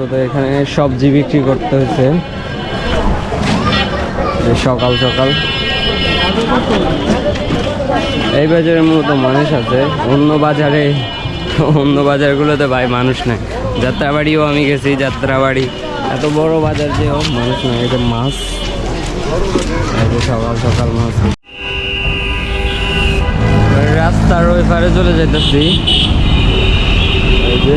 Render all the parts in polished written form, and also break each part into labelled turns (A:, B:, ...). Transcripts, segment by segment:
A: মূলত এখানে সবজি বিক্রি করতে হয়েছে সকাল সকাল। এই বাজারে মূলত মানুষ আছে, অন্য বাজারগুলোতে ভাই মানুষ নাই। যাত্রাবাড়িও আমি গেছি, যাত্রাবাড়ি এত বড় বাজার যেও মানুষ নাই। এই যে মাছ, এই যে সকাল সকাল মাছ। রাস্তার ওই পারে চলে যেতেছি, এই যে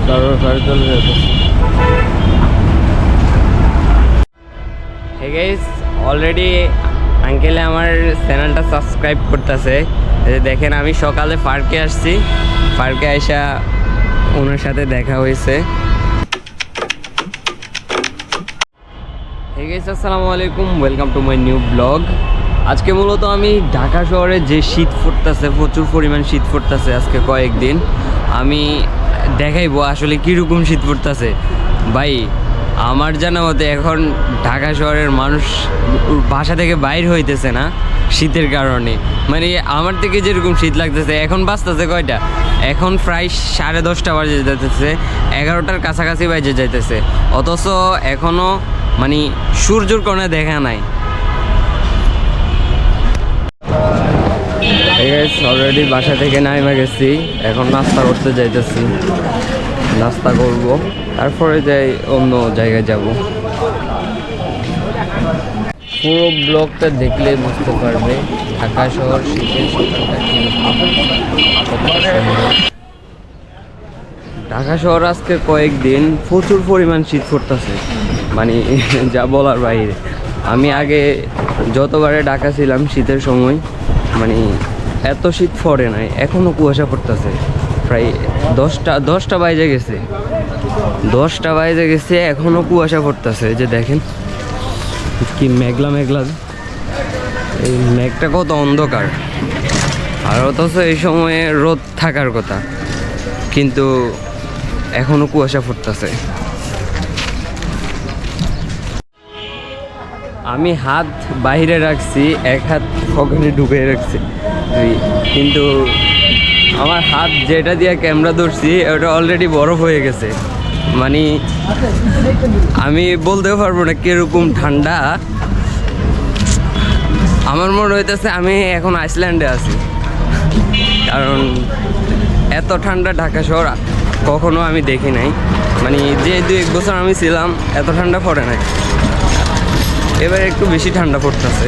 A: তার ওই পারে চলে যেতেছি। Hey guys, অলরেডি আঙ্কেলে আমার চ্যানেলটা সাবস্ক্রাইব করতেছে। দেখেন আমি সকালে পার্কে আসছি, পার্কে আইসা ওনার সাথে দেখা হয়েছে। Hey guys, আসসালামু আলাইকুম, welcome to my new blog. আজকে মূলত আমি ঢাকা শহরে যে শীত পড়তেছে, প্রচুর পরিমাণ শীত পড়তেছে আজকে কয়েকদিন, আমি দেখাইবো আসলে কীরকম শীত পড়তেছে। ভাই আমার জানা মতে এখন ঢাকা শহরের মানুষ বাসা থেকে বাইর হইতেছে না শীতের কারণে। মানে আমার থেকে যেরকম শীত লাগতেছে, এখন বাজতেছে কয়টা, এখন প্রায় 10:30 বাজে যাইতেছে, 11টার কাছাকাছি বাজে যাইতেছে, অথচ এখনও মানে সূর্যর কোনো দেখা নাই। অলরেডি বাসা থেকে নাইমা গেছি, এখন নাস্তা করতে যাইতেছি, নাস্তা করব, তারপরে যাই অন্য জায়গায় যাব। পুরো ব্লগটা দেখলে বুঝতে পারবে ঢাকা শহর শীতের সকালটা ঢাকা শহর আজকে কয়েকদিন প্রচুর পরিমাণ শীত পড়তেছে, মানে যা বলার বাইরে। আমি আগে যতবারে ঢাকা ছিলাম শীতের সময় মানে এত শীত পড়ে নাই, এখনও কুয়াশা পড়তেছে। প্রায় 10টা বাজে গেছে, 10টা বাজে গেছে, এখনও কুয়াশা পড়তেছে। যে দেখেন কি মেঘলা মেঘলা, এই মেঘটা কত অন্ধকার, আর অথচ এই সময়ে রোদ থাকার কথা, কিন্তু এখনও কুয়াশা পড়তেছে। আমি হাত বাইরে রাখছি, এক হাত পকেটে ঢুকে রাখছি, কিন্তু আমার হাত যেটা দিয়ে ক্যামেরা ধরছি ওটা অলরেডি বরফ হয়ে গেছে। মানে আমি বলতেও পারবো না কিরকম ঠান্ডা। আমার মনে হইতেছে আমি এখন আইসল্যান্ডে আছি, কারণ এত ঠান্ডা ঢাকা শহর কখনো আমি দেখি নাই। মানে যে 2-1 বছর আমি ছিলাম এত ঠান্ডা পড়ে নাই, এবার একটু বেশি ঠান্ডা পড়তেছে।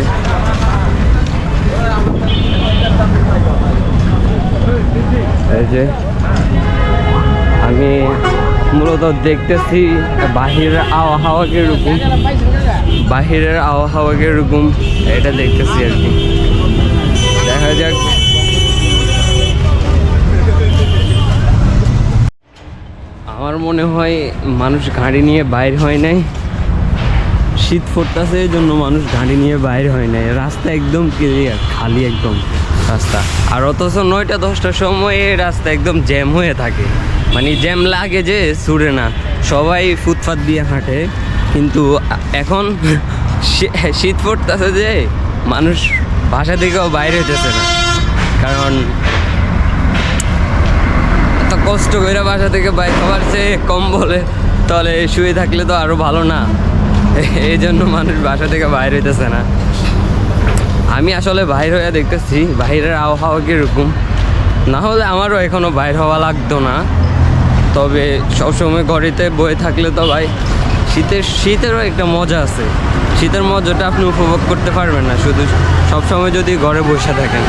A: এই যে আমি মূলত দেখতেছি বাহিরের আবহাওয়া কিরকম, বাহিরের আবহাওয়া কিরকম এটা দেখতেছি আর কি। দেখা যাক। আমার মনে হয় মানুষ গাড়ি নিয়ে বাইর হয় নাই, শীত পড়তেছে এই জন্য মানুষ গাড়ি নিয়ে বাইর হয় নাই। রাস্তা একদম ক্লিয়ার, খালি একদম রাস্তা, আর অথচ 9টা-10টার সময় রাস্তা একদম জ্যাম হয়ে থাকে। মানে জ্যাম লাগে যে ছুড়ে না, সবাই ফুটপাত দিয়ে হাঁটে, কিন্তু এখন শীত পড়তেছে যে মানুষ বাসা থেকেও বাইরে যেতে না, কারণ এত কষ্ট করে বাসা থেকে বাইরে হওয়ার চেয়ে কম্বলে তলে শুয়ে থাকলে তো আরও ভালো না, এই জন্য মানুষ বাসা থেকে বাইরে হইতেছে না। আমি আসলে বাইর হয়ে দেখতেছি বাইরের আবহাওয়া কীরকম, না হলে আমারও এখনও বাইর হওয়া লাগতো না। তবে সবসময় ঘরেতে বয়ে থাকলে তো ভাই শীতেরও একটা মজা আছে, শীতের মজাটা আপনি উপভোগ করতে পারবেন না শুধু সবসময় যদি ঘরে বসে থাকেন।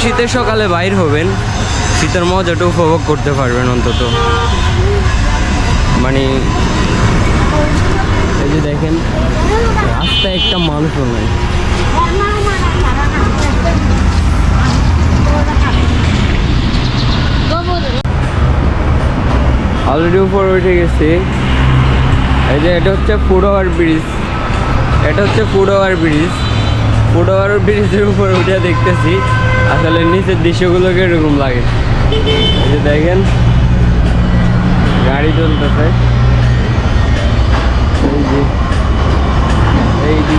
A: শীতের সকালে বাইর হবেন, শীতের মজাটা উপভোগ করতে পারবেন অন্তত। মানে এই যে দেখেন রাস্তায় একটা মানুষও নাই। অলরেডি উপরে উঠে গেছি। এই যে এটা হচ্ছে ফুটওভার ব্রিজ, এটা হচ্ছে ফুটওভার ব্রিজ। ফুটওভার ব্রিজের উপরে উঠে দেখতেছি আসলে নিচের দৃশ্যগুলো কিরকম লাগে। এই যে দেখেন গাড়ি চলতেছে, এই যে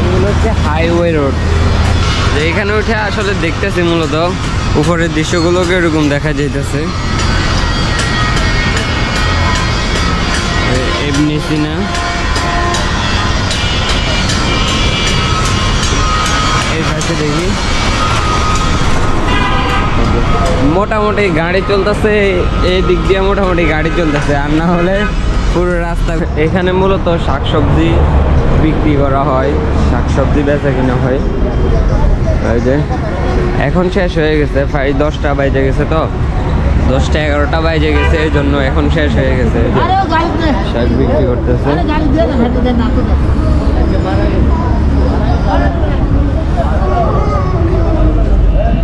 A: এগুলো হচ্ছে হাইওয়ে রোড, যে এখানে উঠে আসলে দেখতেছি মূলত উপরের দৃশ্যগুলোকে এরকম দেখা যাইতেছে। এমনি না এই পাশে দেখি মোটামুটি গাড়ি চলতেছে, এই দিক দিয়ে মোটামুটি গাড়ি চলতেছে, আর না হলে পুরো রাস্তা। এখানে মূলত শাকসবজি বিক্রি করা হয়, শাকসবজি বেচা কিনা হয়। ওই যে এখন শেষ হয়ে গেছে, প্রায় 10টা বাজে গেছে, তো 10টা 11টা বাজে গেছে, এই জন্য এখন শেষ হয়ে গেছে। শাক বিক্রি করতেছে।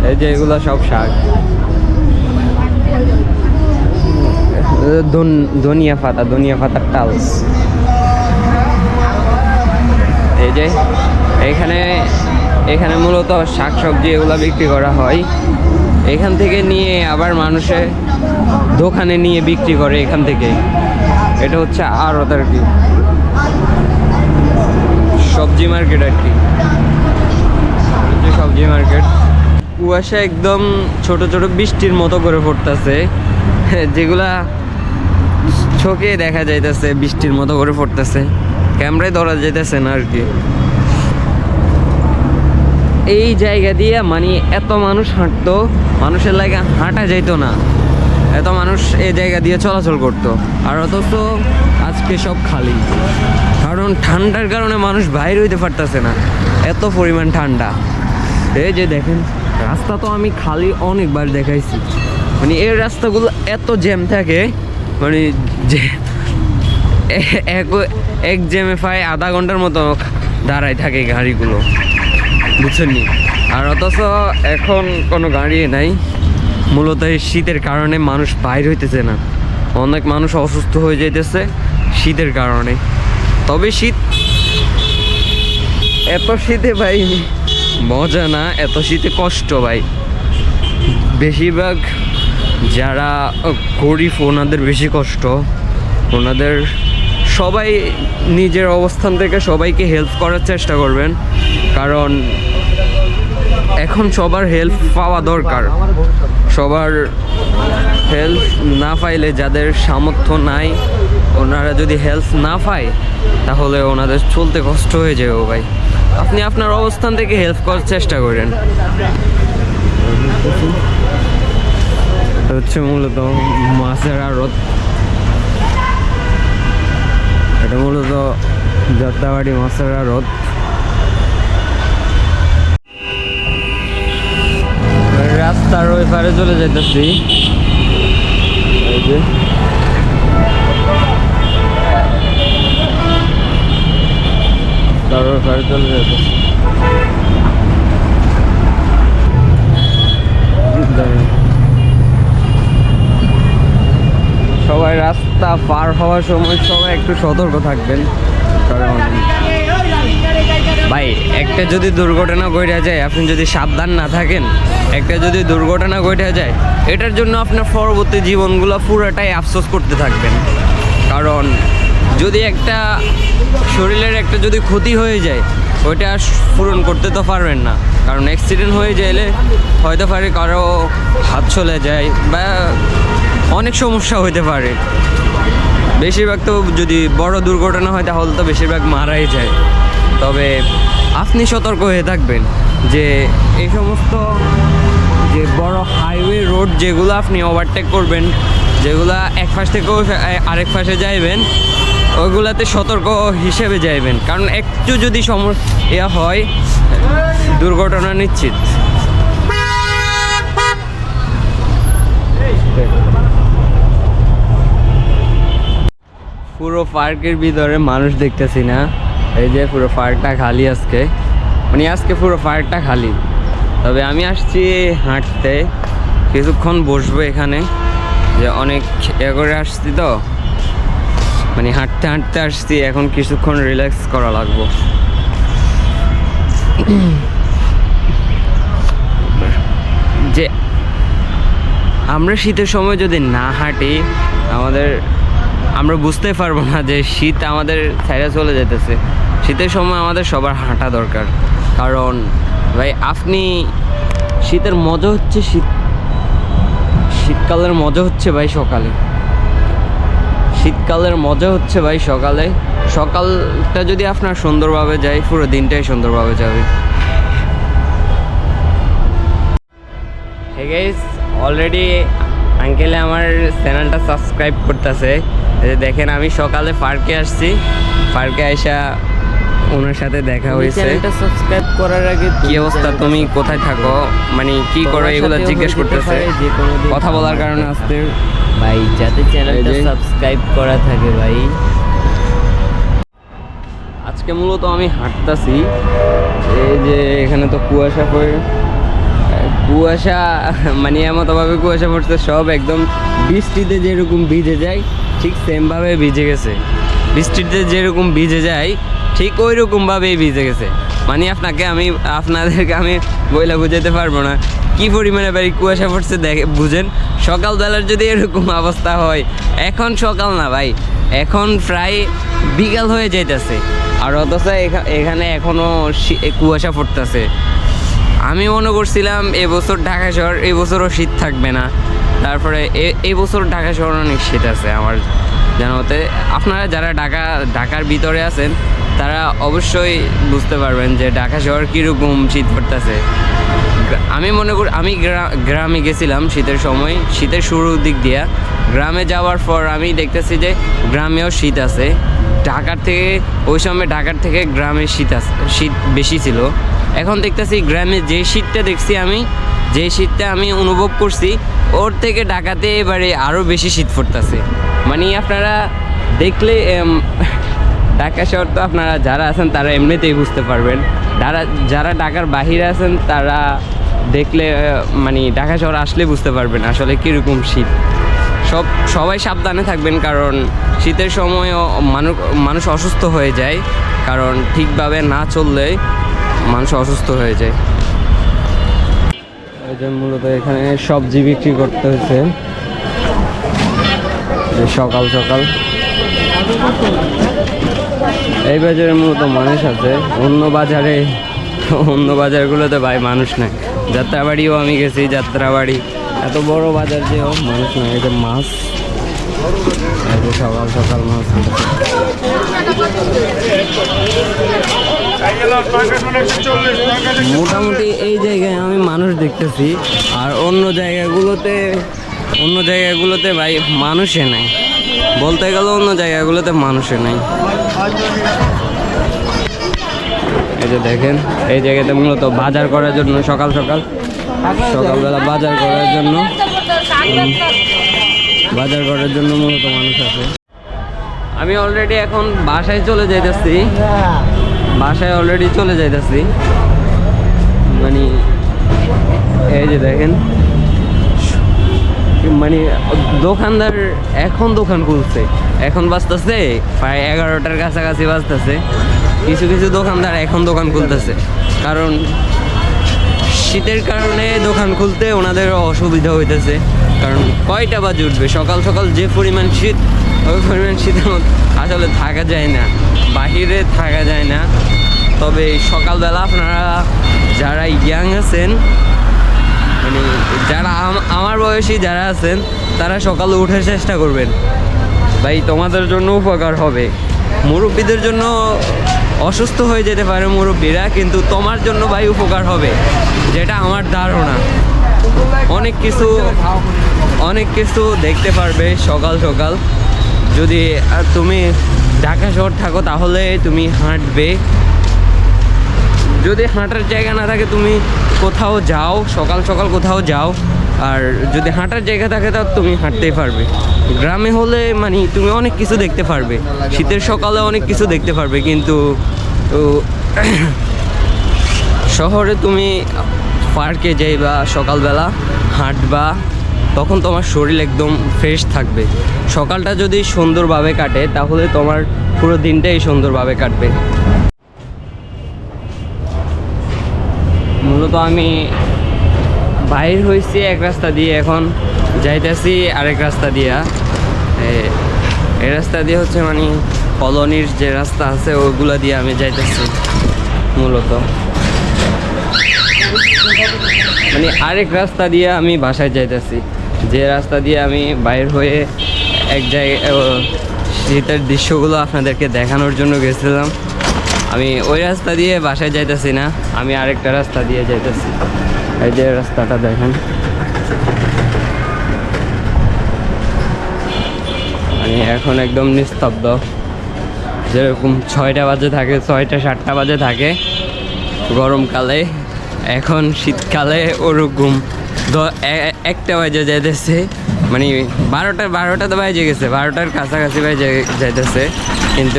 A: এই যে এগুলো সব শাক, ধনিয়া পাতার টাল। এই যে এখানে মূলত শাকসবজি এগুলো বিক্রি করা হয়। এখান থেকে নিয়ে আবার মানুষে দোকানে নিয়ে বিক্রি করে এখান থেকে। এটা হচ্ছে আড়ত আর কি, সবজি মার্কেট আর কি, সবজি মার্কেট। কুয়াশা একদম ছোট ছোট বৃষ্টির মতো করে পড়তেছে, যেগুলা চোখে দেখা যাইতেছে বৃষ্টির মতো করে পড়তেছে, ক্যামেরায় ধরা যাইতেছে না আর কি। এই জায়গা দিয়ে মানে এত মানুষ হাঁটতো, মানুষের লাগে হাঁটা যাইতো না, এত মানুষ এই জায়গা দিয়ে চলাচল করতো। আর অথচ আজকে সব খালি, কারণ ঠান্ডার কারণে মানুষ বাইরে হইতে পারতেছে না, এত পরিমাণ ঠান্ডা। এই যে দেখেন রাস্তা তো আমি খালি অনেকবার দেখাইছি, মানে এই রাস্তাগুলো এত জ্যাম থাকে, মানে যে এক জ্যামে প্রায় আধা ঘন্টার মতো দাঁড়ায় থাকে গাড়িগুলো, বুঝছেন নি? আর অথচ এখন কোনো গাড়ি নাই, মূলত এই শীতের কারণে মানুষ বাইর হইতেছে না, অনেক মানুষ অসুস্থ হয়ে যাইতেছে শীতের কারণে। তবে এত শীতে ভাই মজা না, এত শীতে কষ্ট ভাই। বেশিরভাগ যারা গরিব ওনাদের বেশি কষ্ট, ওনাদের সবাই নিজের অবস্থান থেকে সবাইকে হেল্প করার চেষ্টা করবেন, কারণ এখন সবার হেল্প পাওয়া দরকার। সবার হেল্প না পাইলে, যাদের সামর্থ্য নাই ওনারা যদি হেল্প না পায় তাহলে ওনাদের চলতে কষ্ট হয়ে যাবে ভাই। আপনি আপনার অবস্থান থেকে হেল্প করার চেষ্টা করেন। হচ্ছে মূলত মাছের আড়ত, এটা মূলত যাত্রাবাড়ি মাছের আড়ত। রাস্তার ওই পারে চলে যেতেছি, এই যে তার ওই পারে চলে যেতেছি। সবাই রাস্তা পার হওয়ার সময় সবাই একটু সতর্ক থাকবেন, কারণ ভাই একটা যদি দুর্ঘটনা ঘটে যায়, আপনি যদি সাবধান না থাকেন, একটা যদি দুর্ঘটনা ঘটে যায়, এটার জন্য আপনার পরবর্তী জীবনগুলো পুরোটাই আফসোস করতে থাকবেন। কারণ যদি একটা শরীরের একটা যদি ক্ষতি হয়ে যায়, ওইটা পূরণ করতে তো পারবেন না, কারণ অ্যাক্সিডেন্ট হয়ে গেলে হয়তো পারে কারো হাত চলে যায় বা অনেক সমস্যা হইতে পারে। বেশিরভাগ তো যদি বড় দুর্ঘটনা হয় তাহলে তো বেশিরভাগ মারাই যায়। তবে আপনি সতর্ক হয়ে থাকবেন যে এই সমস্ত যে বড় হাইওয়ে রোড যেগুলো আপনি ওভারটেক করবেন, যেগুলা এক পাশ থেকে আরেক পাশে যাইবেন, ওইগুলাতে সতর্ক হিসেবে যাইবেন, কারণ একটু যদি সমস্যা হয় দুর্ঘটনা নিশ্চিত। পুরো পার্কের ভিতরে মানুষ দেখতেছি না, এই যে পুরো পার্কটা খালি আজকে, মানে আজকে পুরো পার্কটা খালি। তবে আমি আসছি হাঁটতে, কিছুক্ষণ বসবো এখানে, যে অনেক করে আসছি তো, মানে হাঁটতে হাঁটতে আসছি, এখন কিছুক্ষণ রিল্যাক্স করা লাগবো। যে আমরা শীতের সময় যদি না হাঁটি, আমরা বুঝতে পারবো না যে শীত আমাদের ছাইরা চলে যেতেছে। শীতের সময় আমাদের সবার হাঁটা দরকার, কারণ ভাই আপনি শীতের মজা হচ্ছে শীতকালের মজা হচ্ছে ভাই সকালে, শীতকালের মজা হচ্ছে ভাই সকালে। সকালটা যদি আপনার সুন্দরভাবে যায় পুরো দিনটাই সুন্দরভাবে যাবে। হে গাইস, অলরেডি আঙ্কেলে আমার চ্যানেলটা সাবস্ক্রাইব করতেছে। দেখেন আমি সকালে পার্কে আসছি, পার্কে আইসা ওনার সাথে দেখা হয়েছে।
B: চ্যানেলটা সাবস্ক্রাইব করার আগে
A: কি অবস্থা, তুমি কোথায় থাকো, মানে কি করো, এগুলো জিজ্ঞেস করতেছে। কথা বলার কারণে আসতে
B: ভাই, যাতে চ্যানেলটা সাবস্ক্রাইব করা থাকে ভাই।
A: আজকে মূলত আমি হাঁটতাছি, এই যে এখানে তো কুয়াশা মানে এমতভাবে কুয়াশা পড়ছে, সব একদম বৃষ্টিতে যেরকম ভিজে যায় ঠিক সেমভাবে ভিজে গেছে। বৃষ্টিতে যেরকম ভিজে যায় ঠিক ওই রকমভাবেই ভিজে গেছে। মানে আপনাদেরকে আমি বইলা বুঝাইতে পারবো না কি পরিমাণে বাড়ি কুয়াশা পড়ছে। দেখে বুঝেন, সকালবেলার যদি এরকম অবস্থা হয়, এখন সকাল না ভাই, এখন প্রায় বিকাল হয়ে যাইতেছে, আর অথচ এখানে এখনও কুয়াশা পড়তেছে। আমি মনে করছিলাম এবছর ঢাকা শহর এবছরও শীত থাকবে না, তারপরে এই বছর ঢাকা শহর অনেক শীত আছে আমার জানা মতে। আপনারা যারা ঢাকার ভিতরে আছেন তারা অবশ্যই বুঝতে পারবেন যে ঢাকা শহর কীরকম শীত পড়তেছে। আমি মনে করি আমি গ্রামে গেছিলাম শীতের সময়, শীতের শুরুর দিক দিয়া। গ্রামে যাওয়ার পর আমি দেখতেছি যে গ্রামেও শীত আছে। ওই সময় ঢাকার থেকে গ্রামে শীত বেশি ছিল। এখন দেখতেছি গ্রামে যে শীতটা আমি অনুভব করছি, ওর থেকে ঢাকাতে এবারে আরও বেশি শীত পড়তেছে। মানে আপনারা দেখলে ঢাকা শহর তো আপনারা যারা আছেন তারা এমনিতেই বুঝতে পারবেন, যারা ঢাকার বাহিরে আছেন তারা দেখলে মানে ঢাকা শহর আসলে বুঝতে পারবেন আসলে কীরকম শীত। সবাই সাবধানে থাকবেন, কারণ শীতের সময়ও মানুষ অসুস্থ হয়ে যায়, কারণ ঠিকভাবে না চললে মানুষ অসুস্থ হয়ে যায়। এই যে মূলত এখানে সবজি বিক্রি করতে হয়েছে সকাল সকাল। এই বাজারে মূলত মানুষ আছে, অন্য বাজারগুলোতে ভাই মানুষ নাই। যাত্রাবাড়িও আমি গেছি, যাত্রাবাড়ি এত বড় বাজার যেও মানুষ নাই। এই যে মাছ, এই যে সকাল সকাল মাছ। মোটামুটি এই জায়গায় আমি মানুষ দেখতেছি, আর অন্য জায়গাগুলোতে ভাই মানুষে নাই, বলতে গেলে অন্য জায়গাগুলোতে মানুষে নাই। এই যে দেখেন, এই জায়গাতে মূলত বাজার করার জন্য সকালবেলা বাজার করার জন্য মূলত মানুষ আছে। আমি অলরেডি এখন বাসায় চলে যাইতেছি, মানে এই যে দেখেন, মানে দোকানদার এখন দোকান খুলছে, এখন বাজতেছে প্রায় 11টার কাছাকাছি বাজতেছে। কিছু দোকানদার এখন দোকান খুলতেছে, কারণ শীতের কারণে দোকান খুলতে ওনাদের অসুবিধা হইতেছে। কারণ কয়টা বাজে উঠবে, সকাল সকাল যে পরিমাণ শীত, ওই পরিমাণ শীতের মধ্যে আসলে থাকা যায় না, বাহিরে থাকা যায় না। তবে সকালবেলা আপনারা যারা ইয়াং আছেন, মানে যারা আমার বয়সী যারা আছেন, তারা সকালে উঠার চেষ্টা করবেন ভাই, তোমাদের জন্য উপকার হবে। মুরব্বীদের জন্য অসুস্থ হয়ে যেতে পারে মুরব্বীরা, কিন্তু তোমার জন্য ভাই উপকার হবে, যেটা আমার ধারণা। অনেক কিছু দেখতে পারবে সকাল সকাল। যদি তুমি ঢাকা শহর থাকো তাহলে তুমি হাঁটবে, যদি হাঁটার জায়গা না থাকে তুমি কোথাও যাও, সকাল সকাল কোথাও যাও। আর যদি হাঁটার জায়গা থাকে তাও তুমি হাঁটতেই পারবে। গ্রামে হলে মানে তুমি অনেক কিছু দেখতে পারবে, শীতের সকালে অনেক কিছু দেখতে পারবে, কিন্তু শহরে তুমি পার্কে যাইবা, সকালবেলা হাঁটবা, তখন তোমার শরীর একদম ফ্রেশ থাকবে। সকালটা যদি সুন্দরভাবে কাটে তাহলে তোমার পুরো দিনটাই সুন্দরভাবে কাটবে। মূলত আমি বাইর হয়েছি এক রাস্তা দিয়ে, এখন যাইতেছি আরেক রাস্তা দিয়া। এই রাস্তা দিয়ে হচ্ছে মানে কলোনির যে রাস্তা আছে ওইগুলা দিয়ে আমি যাইতেছি মূলত। মানে আরেক রাস্তা দিয়ে আমি বাসায় যাইতেছি, যে রাস্তা দিয়ে আমি বাইর হয়ে এক জায়গায় শীতের দৃশ্যগুলো আপনাদেরকে দেখানোর জন্য গেছিলাম। আমি ওই রাস্তা দিয়ে বাসায় যাইতেছি না, আমি আরেকটা রাস্তা দিয়ে যাইতেছি। এই যে রাস্তাটা দেখেন, মানে এখন একদম নিস্তব্ধ। যেরকম 6টা বাজে থাকে, 6টা 7টা বাজে থাকে গরমকালে, এখন শীতকালে ওরকম 1টা বাজে যাইতেছে, মানে 12টা তো বাজে গেছে, 12টার কাছাকাছি বাজে যাইতেছে। কিন্তু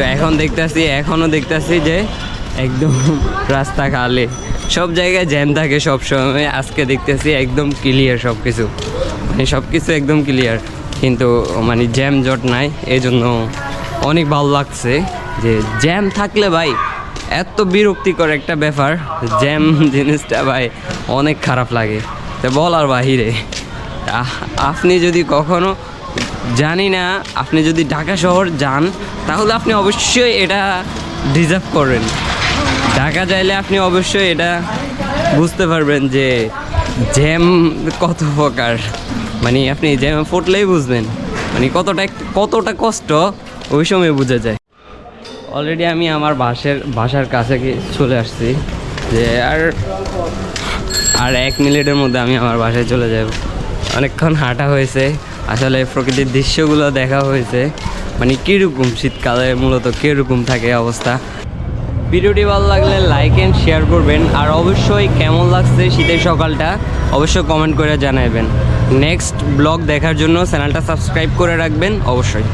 A: এখনও দেখতেছি যে একদম রাস্তা খালি, সব জায়গায় জ্যাম থাকে সব সময়। আজকে দেখতেছি একদম ক্লিয়ার সব কিছু, মানে সব কিছু একদম ক্লিয়ার, কিন্তু মানে জ্যাম জট নাই। এই জন্য অনেক ভালো লাগছে যে জ্যাম থাকলে ভাই এত বিরক্তিকর একটা ব্যাপার, জ্যাম জিনিসটা ভাই অনেক খারাপ লাগে, তো বলার বাহিরে। আপনি যদি কখনো, জানি না, আপনি যদি ঢাকা শহর যান তাহলে আপনি অবশ্যই এটা ডিজার্ভ করেন। ঢাকা যাইলে আপনি অবশ্যই এটা বুঝতে পারবেন যে জ্যাম কত প্রকার, মানে আপনি জ্যামে ফুটলেই বুঝবেন মানে কতটা কষ্ট ওই সময় বোঝা যায়। অলরেডি আমি আমার বাসার কাছে চলে আসছি, যে আর 1 মিনিটের মধ্যে আমি আমার বাসায় চলে যাব। অনেকক্ষণ হাঁটা হয়েছে, আসলে প্রকৃতির দৃশ্যগুলো দেখা হয়েছে, মানে কীরকম শীতকালে মূলত কীরকম থাকে অবস্থা। ভিডিওটি ভালো লাগলে লাইক অ্যান্ড শেয়ার করবেন, আর অবশ্যই কেমন লাগছে শীতের সকালটা অবশ্যই কমেন্ট করে জানাবেন। নেক্সট ব্লগ দেখার জন্য চ্যানেলটা সাবস্ক্রাইব করে রাখবেন অবশ্যই।